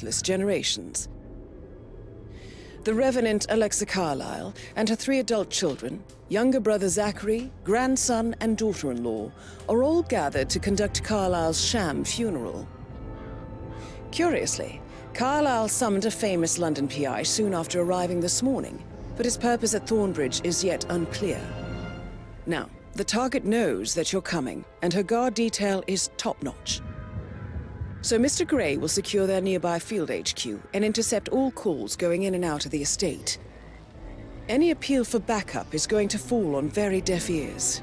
countless generations. The Revenant Alexa Carlisle and her 3 adult children, younger brother Zachary, grandson and daughter-in-law, are all gathered to conduct Carlisle's sham funeral. Curiously, Carlisle summoned a famous London PI soon after arriving this morning, but his purpose at Thornbridge is yet unclear. Now, the target knows that you're coming, and her guard detail is top-notch. So Mr. Gray will secure their nearby field HQ and intercept all calls going in and out of the estate. Any appeal for backup is going to fall on very deaf ears.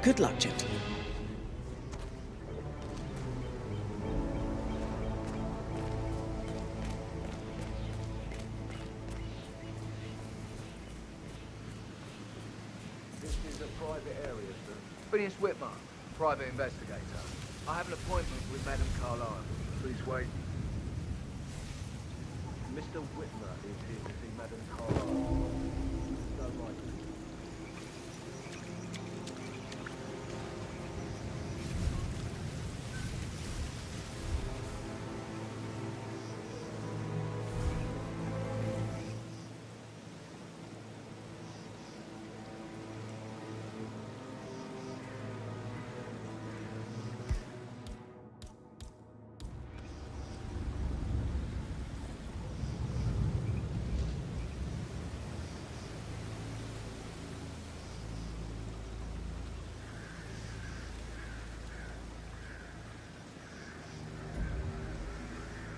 Good luck, gentlemen. Phineas Witmer, private investigator. I have an appointment with Madame Carlisle. Please wait. Mr. Witmer is here to see Madame Carlisle. Go right.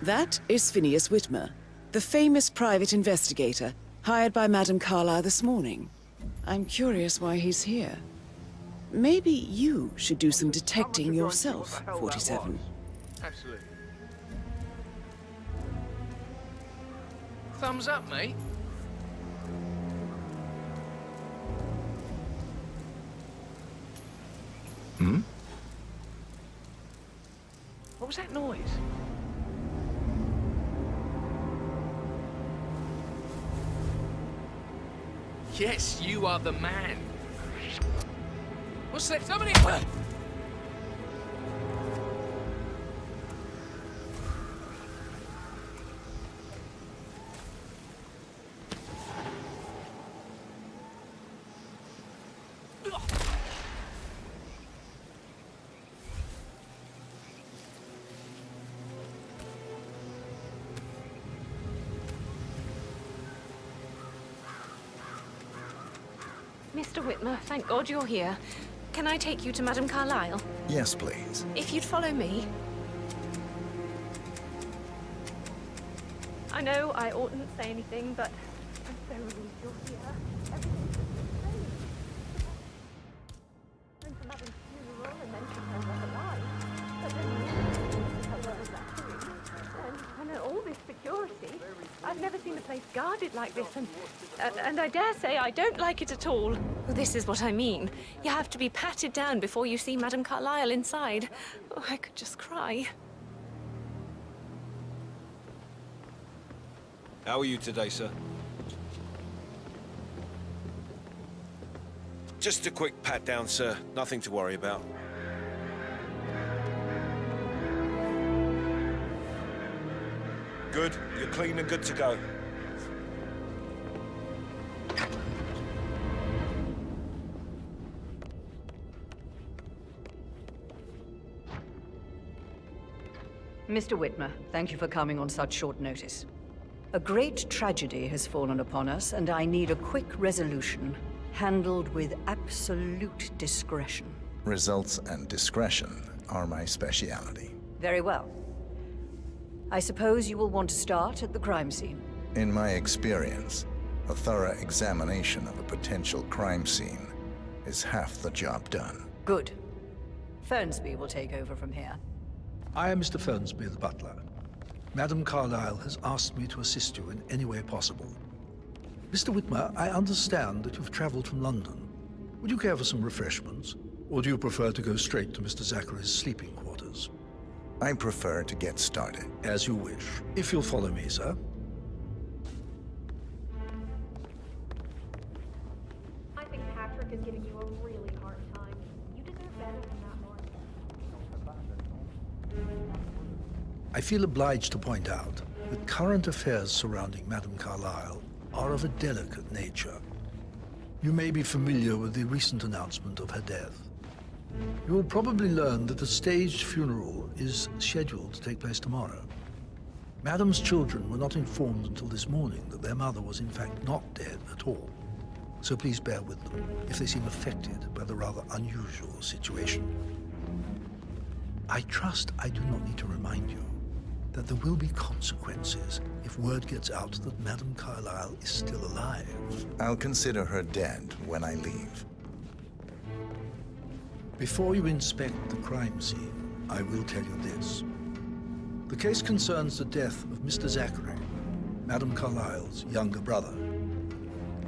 That is Phineas Witmer, the famous private investigator hired by Madame Carlisle this morning. I'm curious why he's here. Maybe you should do some detecting yourself, 47. Absolutely. Thumbs up, mate. What was that noise? Yes, you are the man. What's that? Somebody... Mr. Witmer, thank God you're here. Can I take you to Madame Carlisle? Yes, please. If you'd follow me. I know I oughtn't say anything, but I'm so relieved you're here. Everything's strange. Went to Madame's funeral and then she turned up alive. But then and all this security. I've never seen a place guarded like this, and I dare say I don't like it at all. Well, this is what I mean. You have to be patted down before you see Madame Carlisle inside. Oh, I could just cry. How are you today, sir? Just a quick pat down, sir. Nothing to worry about. Good. You're clean and good to go. Mr. Witmer, thank you for coming on such short notice. A great tragedy has fallen upon us, and I need a quick resolution, handled with absolute discretion. Results and discretion are my speciality. Very well. I suppose you will want to start at the crime scene. In my experience, a thorough examination of a potential crime scene is half the job done. Good. Fernsby will take over from here. I am Mr. Fernsby, the butler. Madame Carlisle has asked me to assist you in any way possible. Mr. Witmer, I understand that you've traveled from London. Would you care for some refreshments? Or do you prefer to go straight to Mr. Zachary's sleeping quarters? I prefer to get started. As you wish. If you'll follow me, sir. I think Patrick is giving you a really hard time. You deserve better than that, Lord. I feel obliged to point out that current affairs surrounding Madame Carlisle are of a delicate nature. You may be familiar with the recent announcement of her death. You will probably learn that a staged funeral is scheduled to take place tomorrow. Madame's children were not informed until this morning that their mother was in fact not dead at all. So please bear with them if they seem affected by the rather unusual situation. I trust I do not need to remind you that there will be consequences if word gets out that Madame Carlisle is still alive. I'll consider her dead when I leave. Before you inspect the crime scene, I will tell you this. The case concerns the death of Mr. Zachary, Madame Carlisle's younger brother.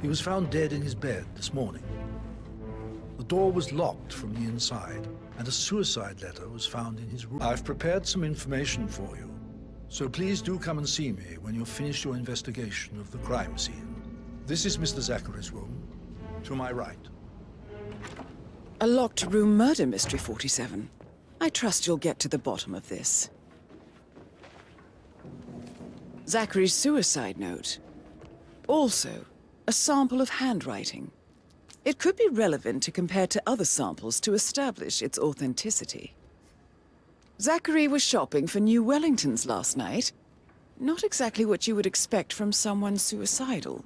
He was found dead in his bed this morning. The door was locked from the inside, and a suicide letter was found in his room. I've prepared some information for you, so please do come and see me when you've finished your investigation of the crime scene. This is Mr. Zachary's room, to my right. A locked room murder mystery, 47. I trust you'll get to the bottom of this. Zachary's suicide note. Also, a sample of handwriting. It could be relevant to compare to other samples to establish its authenticity. Zachary was shopping for new Wellingtons last night. Not exactly what you would expect from someone suicidal.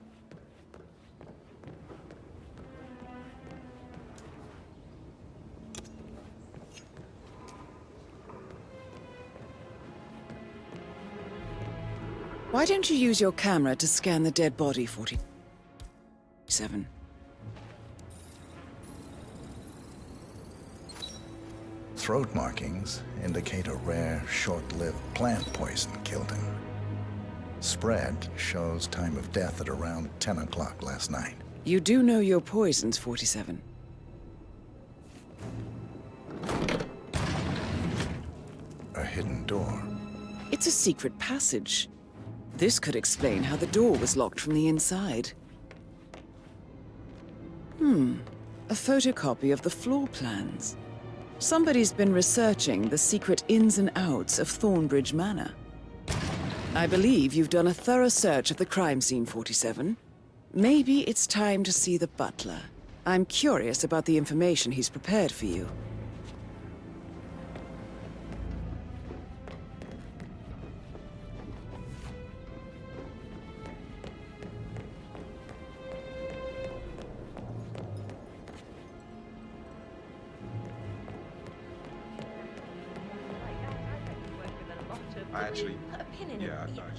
Why don't you use your camera to scan the dead body, 47? Throat markings indicate a rare, short-lived plant poison killed him. Spread shows time of death at around 10 o'clock last night. You do know your poisons, 47. A hidden door. It's a secret passage. This could explain how the door was locked from the inside. A photocopy of the floor plans. Somebody's been researching the secret ins and outs of Thornbridge Manor. I believe you've done a thorough search of the crime scene, 47. Maybe it's time to see the butler. I'm curious about the information he's prepared for you. I actually, Put a pin in yeah, it. no. Sorry.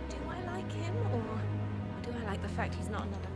Do I like him, or do I like the fact he's not another number?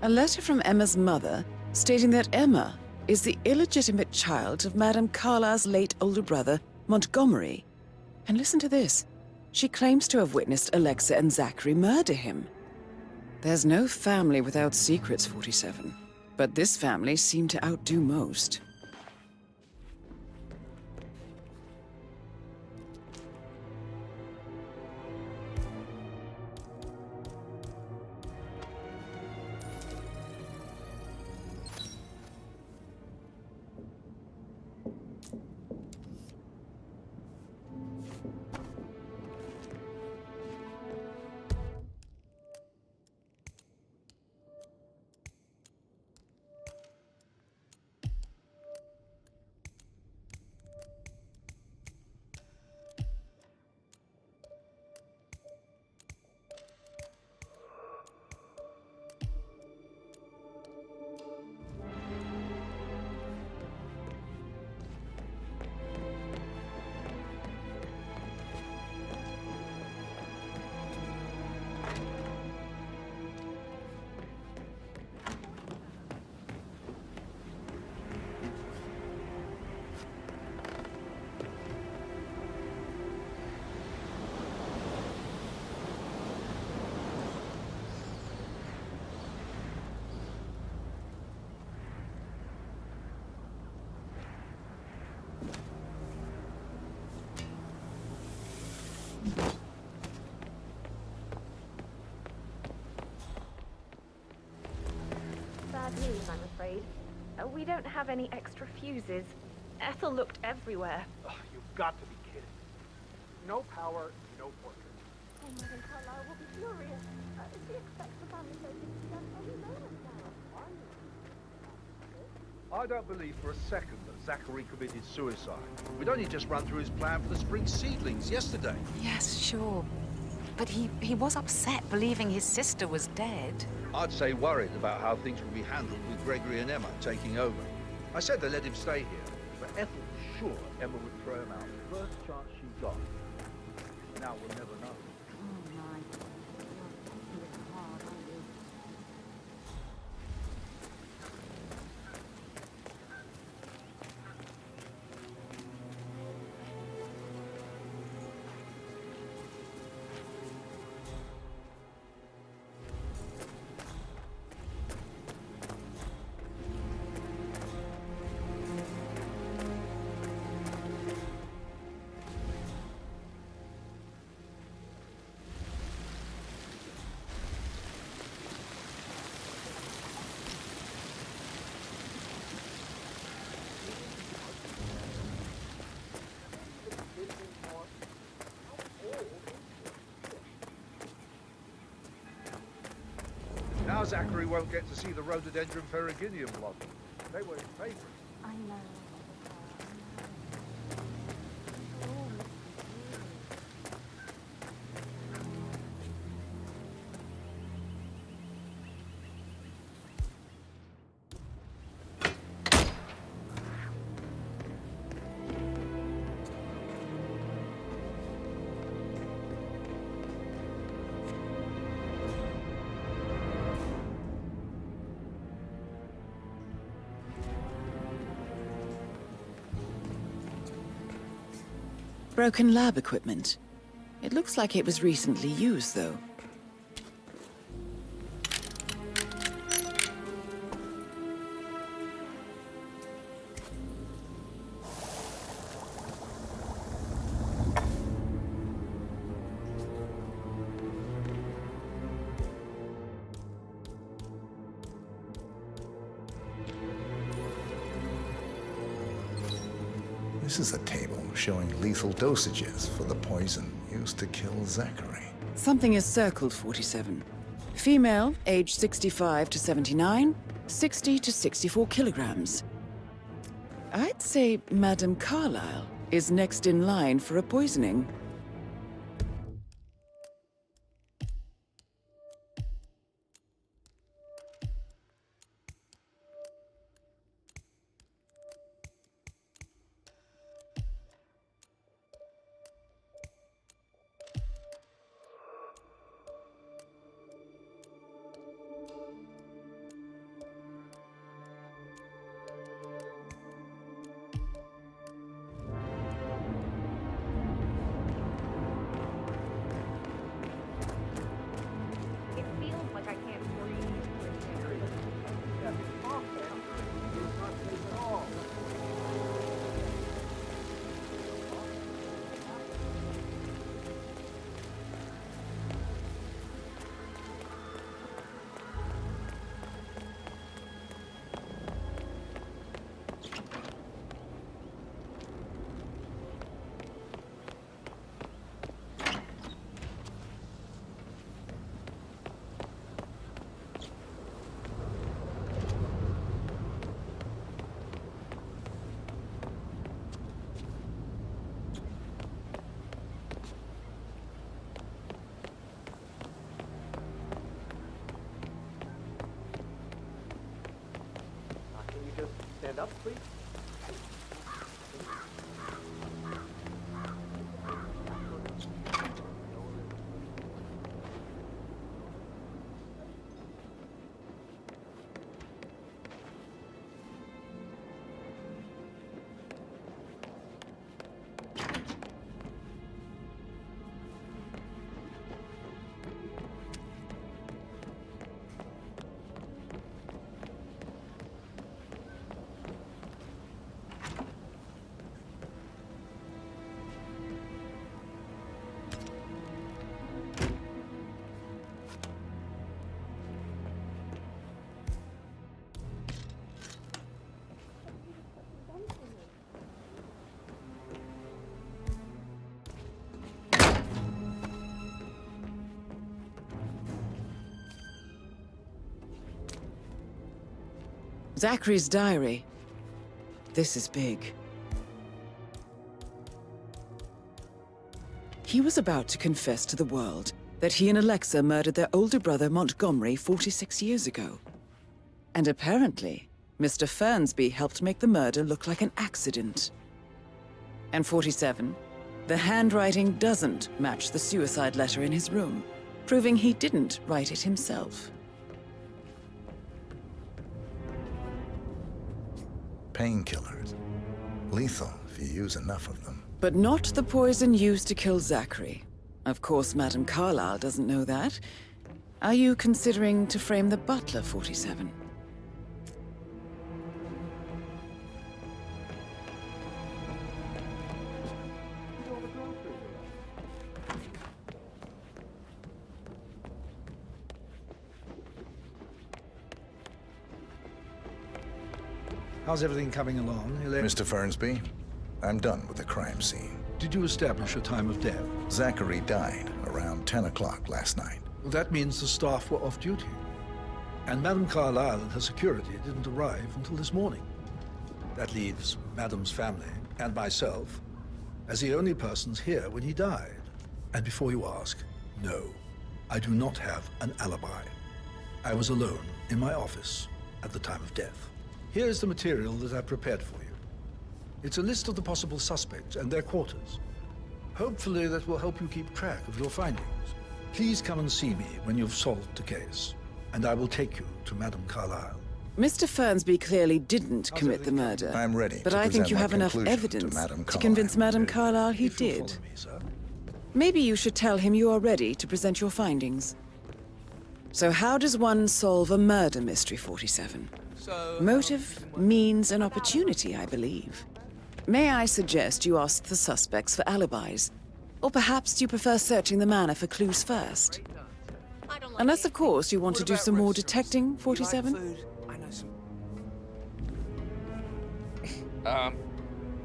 A letter from Emma's mother stating that Emma is the illegitimate child of Madame Carlisle's late older brother, Montgomery. And listen to this. She claims to have witnessed Alexa and Zachary murder him. There's no family without secrets, 47. But this family seemed to outdo most. Bad news, I'm afraid. We don't have any extra fuses. Ethel looked everywhere. You've got to be kidding. No power, no portrait. Oh, Madam Carlisle will be furious. She expects the family photos to be done any moment now. I don't believe for a second that Zachary committed suicide. We'd only just run through his plan for the spring seedlings yesterday. Yes, sure. But he was upset believing his sister was dead. I'd say worried about how things would be handled with Gregory and Emma taking over. I said they let him stay here, but Ethel was sure Emma would throw him out the first chance she got. Now we'll never know. Oh, my. You're taking this hard, aren't you? Now Zachary won't get to see the rhododendron ferruginum blossom. They were his favourites. I know. Broken lab equipment. It looks like it was recently used, though. This is a table showing lethal dosages for the poison used to kill Zachary. Something is circled 47. Female, age 65 to 79, 60 to 64 kilograms. I'd say Madame Carlisle is next in line for a poisoning. stand up, please? Zachary's diary. This is big. He was about to confess to the world that he and Alexa murdered their older brother Montgomery 46 years ago. And apparently, Mr. Fernsby helped make the murder look like an accident. And 47, the handwriting doesn't match the suicide letter in his room, proving he didn't write it himself. Painkillers. Lethal if you use enough of them. But not the poison used to kill Zachary. Of course, Madame Carlisle doesn't know that. Are you considering to frame the butler, 47? How's everything coming along, Mr. Fernsby, I'm done with the crime scene. Did you establish a time of death? Zachary died around 10 o'clock last night. Well, that means the staff were off duty. And Madame Carlisle and her security didn't arrive until this morning. That leaves Madame's family and myself as the only persons here when he died. And before you ask, no, I do not have an alibi. I was alone in my office at the time of death. Here is the material that I've prepared for you. It's a list of the possible suspects and their quarters. Hopefully that will help you keep track of your findings. Please come and see me when you've solved the case, and I will take you to Madame Carlisle. Mr. Fernsby clearly didn't commit the murder. I'm ready but to I think you present my have enough conclusion evidence Madame to convince Carlisle. Madame Carlisle he If you'll did. follow me, sir. Maybe you should tell him you are ready to present your findings. So how does one solve a murder mystery, 47? Motive, means, and opportunity, I believe. May I suggest you ask the suspects for alibis? Or perhaps you prefer searching the manor for clues first? Unless, of course, you want to do some more detecting, 47?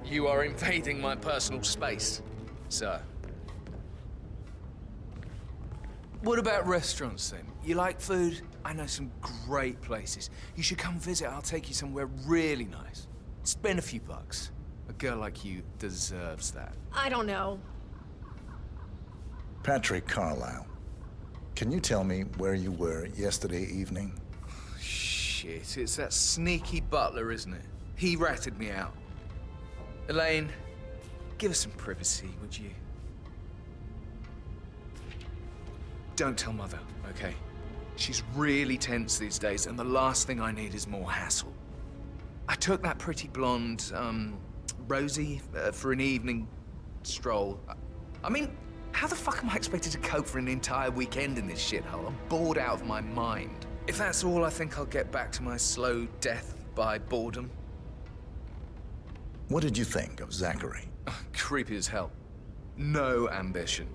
You are invading my personal space, sir. What about restaurants, then? You like food? I know some great places. You should come visit. I'll take you somewhere really nice. Spend a few bucks. A girl like you deserves that. I don't know. Patrick Carlisle, can you tell me where you were yesterday evening? Shit, it's that sneaky butler, isn't it? He ratted me out. Elaine, give us some privacy, would you? Don't tell Mother, okay? She's really tense these days, and the last thing I need is more hassle. I took that pretty blonde, Rosie, for an evening stroll. I mean, how the fuck am I expected to cope for an entire weekend in this shithole? I'm bored out of my mind. If that's all, I think I'll get back to my slow death by boredom. What did you think of Zachary? Creepy as hell. No ambition.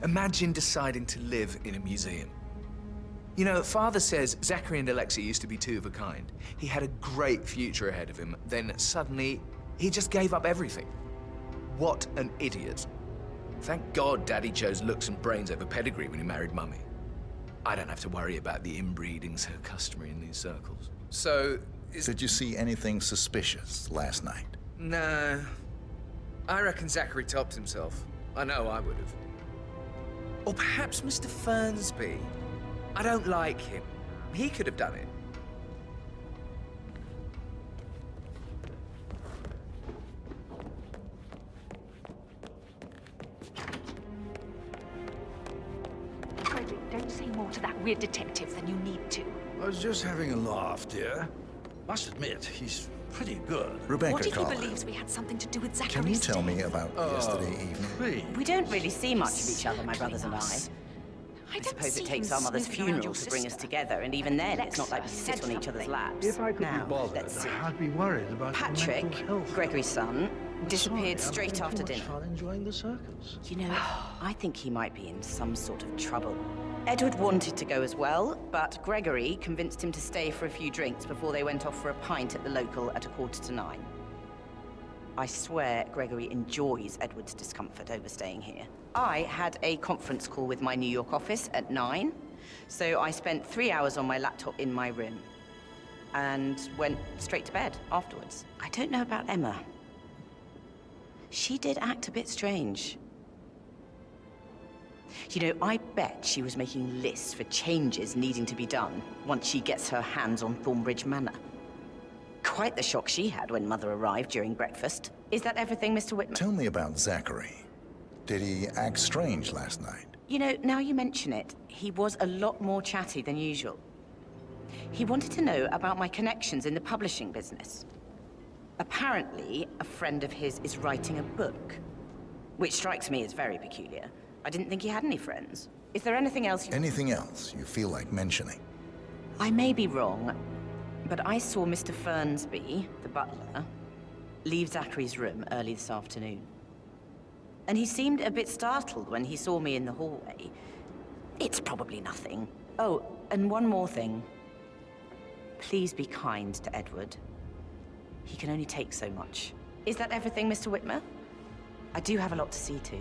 Imagine deciding to live in a museum. You know, Father says Zachary and Alexa used to be two of a kind. He had a great future ahead of him, then suddenly, he just gave up everything. What an idiot. Thank God Daddy chose looks and brains over pedigree when he married Mummy. I don't have to worry about the inbreeding so customary in these circles. So, Did you see anything suspicious last night? No. I reckon Zachary topped himself. I know I would have. Or perhaps Mr. Fernsby. I don't like him. He could have done it. more to that weird detective than you need to. I was just having a laugh, dear. Must admit, he's pretty good. Rebecca What if he Carlisle, believes we had something to do with Zachary's can you tell me death? about yesterday evening? Please. We don't really see much of each other, my brothers and I. I I don't suppose see it takes him our mother's snooping around funeral your to bring us sister. together, and even then, it's not like we sit on each other's laps. If I could Now, be bothered, let's see. I'd be worried about your Patrick, mental health. Gregory's son, I'm disappeared sorry, I'm straight having after too much dinner. fun enjoying the circus. You know, I think he might be in some sort of trouble. Edward wanted to go as well, but Gregory convinced him to stay for a few drinks before they went off for a pint at the local at 9:15. I swear Gregory enjoys Edward's discomfort over staying here. I had a conference call with my New York office at 9, so I spent 3 hours on my laptop in my room and went straight to bed afterwards. I don't know about Emma. She did act a bit strange. You know, I bet she was making lists for changes needing to be done once she gets her hands on Thornbridge Manor. Quite the shock she had when Mother arrived during breakfast. Is that everything, Mr. Witmer? Tell me about Zachary. Did he act strange last night? You know, now you mention it, he was a lot more chatty than usual. He wanted to know about my connections in the publishing business. Apparently, a friend of his is writing a book, which strikes me as very peculiar. I didn't think he had any friends. Is there anything else you... Anything else you feel like mentioning? I may be wrong, but I saw Mr. Fernsby, the butler, leave Zachary's room early this afternoon. And he seemed a bit startled when he saw me in the hallway. It's probably nothing. Oh, and one more thing. Please be kind to Edward. He can only take so much. Is that everything, Mr. Witmer? I do have a lot to see to.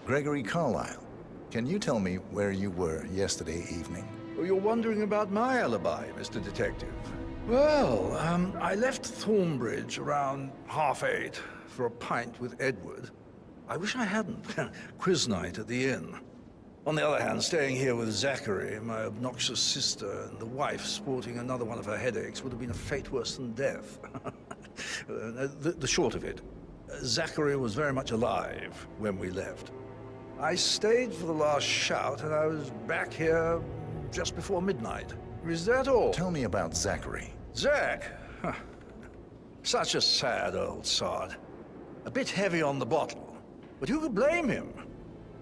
Gregory Carlisle, can you tell me where you were yesterday evening? Oh, you're wondering about my alibi, Mr. Detective. Well, I left Thornbridge around 8:30 for a pint with Edward. I wish I hadn't. Quiz night at the inn. On the other hand, staying here with Zachary, my obnoxious sister, and the wife sporting another one of her headaches would have been a fate worse than death. The short of it, Zachary was very much alive when we left. I stayed for the last shout, and I was back here just before midnight. Is that all? Tell me about Zachary. Zach? Huh. Such a sad old sod. A bit heavy on the bottle, but who could blame him?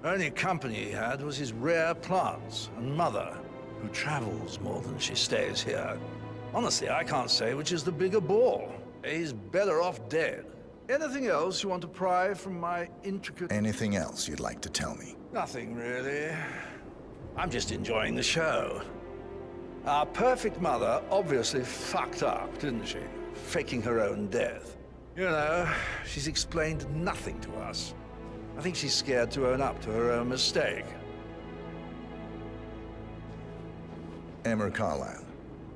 Only company he had was his rare plants and Mother, who travels more than she stays here. Honestly, I can't say which is the bigger bore. He's better off dead. Anything else you want to pry from my intricate... Anything else you'd like to tell me? Nothing, really. I'm just enjoying the show. Our perfect mother obviously fucked up, didn't she? Faking her own death. You know, she's explained nothing to us. I think she's scared to own up to her own mistake. Emma Carlisle,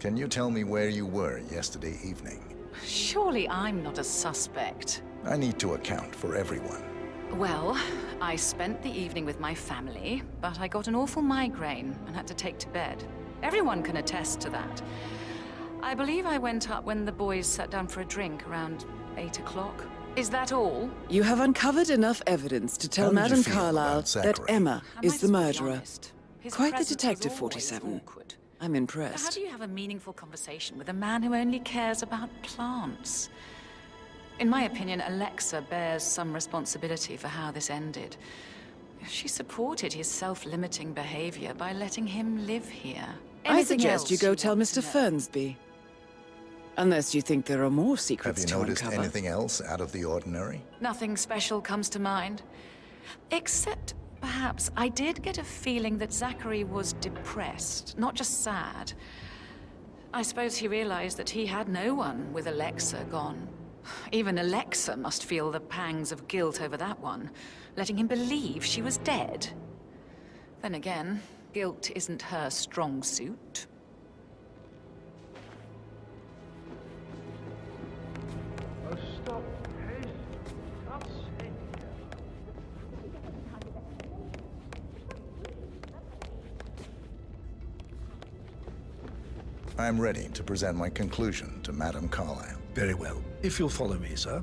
can you tell me where you were yesterday evening? Surely I'm not a suspect. I need to account for everyone. Well, I spent the evening with my family, but I got an awful migraine and had to take to bed. Everyone can attest to that. I believe I went up when the boys sat down for a drink around 8 o'clock. Is that all? You have uncovered enough evidence to tell How did you Madame feel Carlisle about that Zachary? Emma Am is I the to be murderer. honest? His Quite the presence was detective, always 47. awkward. I'm How impressed. do you have a meaningful conversation with a man who only cares about plants? In my opinion, Alexa bears some responsibility for how this ended. She supported his self-limiting behavior by letting him live here. I Anything suggest you else go tell want Mr. to know? Fernsby. Unless you think there are more Have secrets you to noticed uncover. anything else out of the ordinary? Nothing special comes to mind. Except, perhaps, I did get a feeling that Zachary was depressed, not just sad. I suppose he realized that he had no one with Alexa gone. Even Alexa must feel the pangs of guilt over that one, letting him believe she was dead. Then again, guilt isn't her strong suit. Oh, stop. Hey, God's sake. I'm ready to present my conclusion to Madame Carlisle. Very well. If you'll follow me, sir.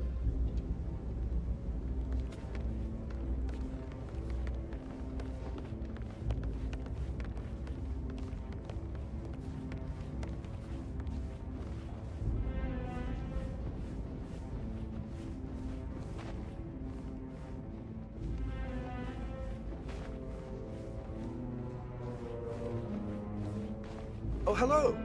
Oh, hello.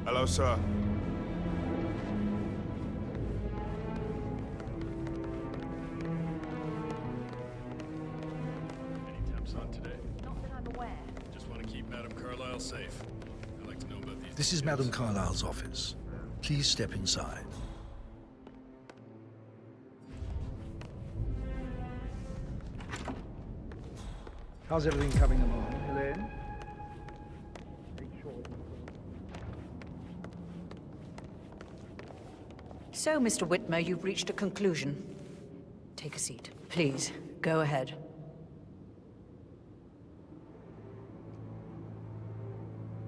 Hello, sir. Any temps on today? Not that I'm aware. Just want to keep Madam Carlisle safe. I'd like to know about these. This is Madam Carlisle's office. Please step inside. How's everything coming along, Helene? So, Mr. Witmer, you've reached a conclusion. Take a seat. Please, go ahead.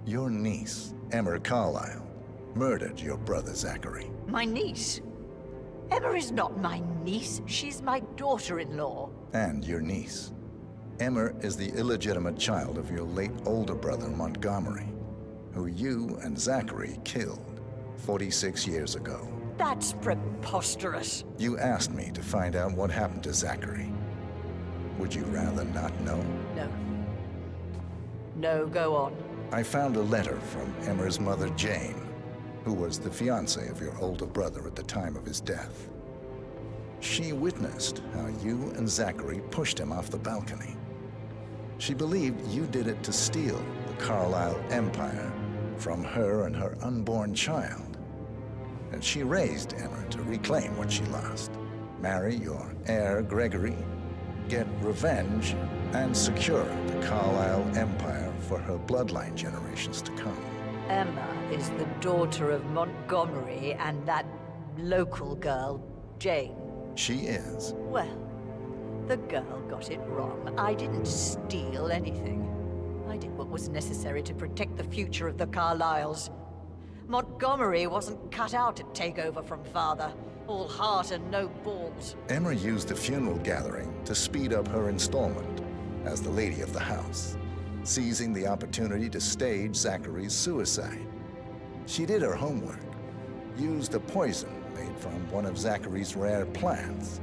Your niece, Emma Carlisle, murdered your brother Zachary. My niece? Emma is not my niece. She's my daughter-in-law. And your niece. Emma is the illegitimate child of your late older brother Montgomery, who you and Zachary killed 46 years ago. That's preposterous. You asked me to find out what happened to Zachary. Would you rather not know? No. No, go on. I found a letter from Emma's mother, Jane, who was the fiancée of your older brother at the time of his death. She witnessed how you and Zachary pushed him off the balcony. She believed you did it to steal the Carlisle empire from her and her unborn child. And she raised Emma to reclaim what she lost. Marry your heir, Gregory, get revenge, and secure the Carlisle empire for her bloodline generations to come. Emma is the daughter of Montgomery and that local girl, Jane. She is. Well, the girl got it wrong. I didn't steal anything. I did what was necessary to protect the future of the Carlisles. Montgomery wasn't cut out to take over from father. All heart and no balls. Emma used the funeral gathering to speed up her installment as the lady of the house, seizing the opportunity to stage Zachary's suicide. She did her homework, used a poison made from one of Zachary's rare plants,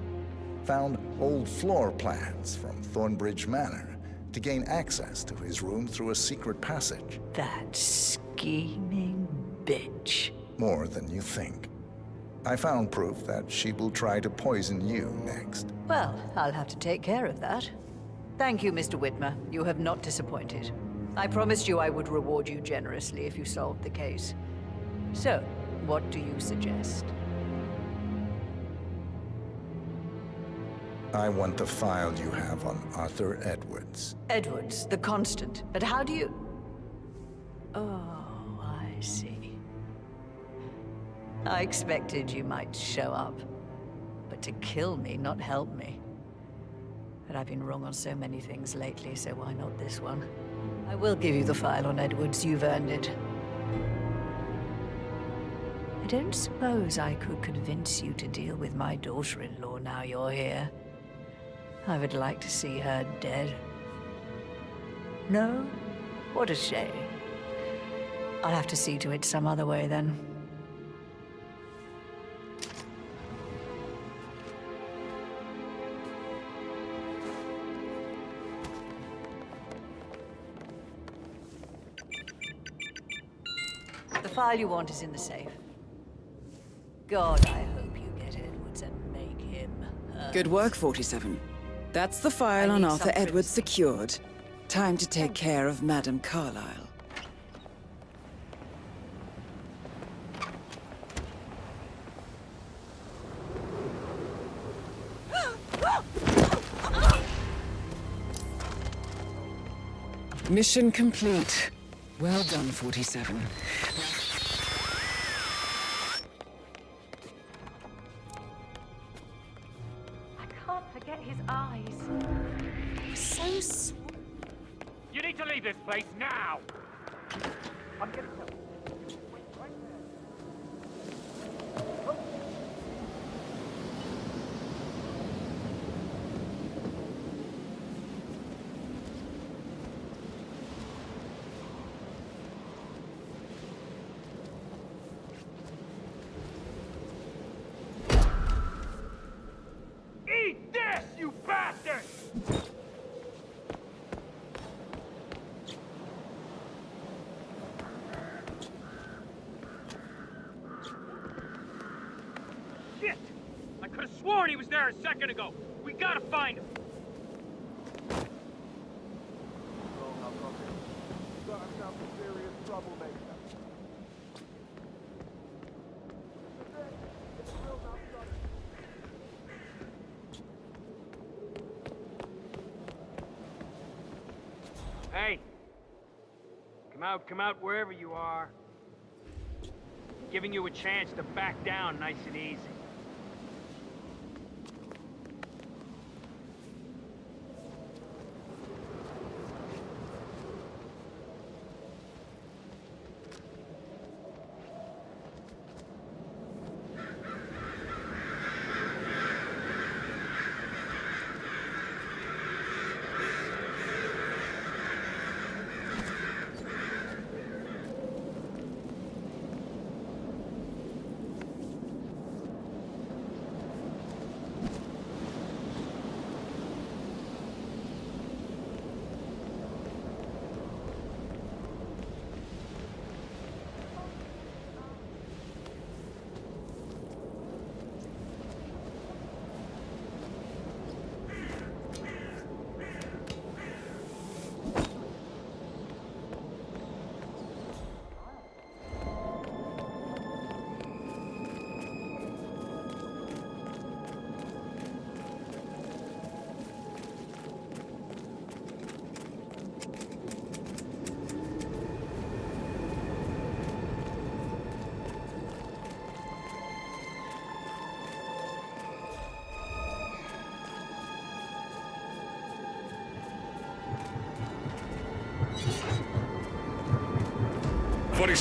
found old floor plans from Thornbridge Manor to gain access to his room through a secret passage. That scheming bitch. More than you think. I found proof that she will try to poison you next. Well, I'll have to take care of that. Thank you, Mr. Witmer. You have not disappointed. I promised you I would reward you generously if you solved the case. So, what do you suggest? I want the file you have on Arthur Edwards. Edwards, the Constant. But how do you... Oh, I see. I expected you might show up. But to kill me, not help me. But I've been wrong on so many things lately, so why not this one? I will give you the file on Edwards. You've earned it. I don't suppose I could convince you to deal with my daughter-in-law now you're here. I would like to see her dead. No? What a shame. I'll have to see to it some other way, then. The file you want is in the safe. God, I hope you get Edwards and make him hurt. Good work, 47. That's the file on Arthur Edwards secured. Time to take care of Madame Carlisle. Mission complete. Well done, 47. I can't forget his eyes. So small. You need to leave this place now! I'm getting help. Wait right there. Eat this, you bastard! Shit! I could have sworn he was there a second ago. We gotta find him. Hey! Come out wherever you are. Giving you a chance to back down nice and easy.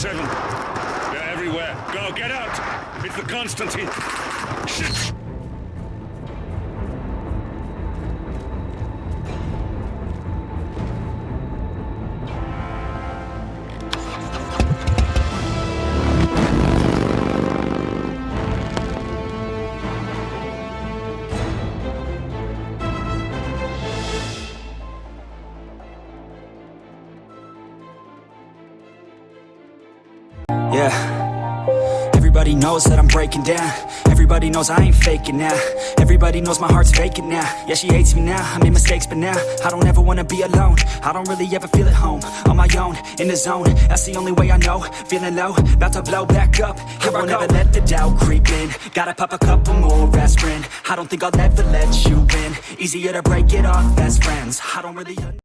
They're everywhere. Go, get out! It's the Constantine. Shit! Yeah, everybody knows that I'm breaking down. Everybody knows I ain't faking now. Everybody knows my heart's vacant now. Yeah, she hates me now, I made mistakes but now I don't ever wanna be alone. I don't really ever feel at home. On my own, in the zone, that's the only way I know. Feeling low, about to blow back up. Here I won't ever let the doubt creep in. Gotta pop a couple more aspirin. I don't think I'll ever let you in. Easier to break it off best friends. I don't really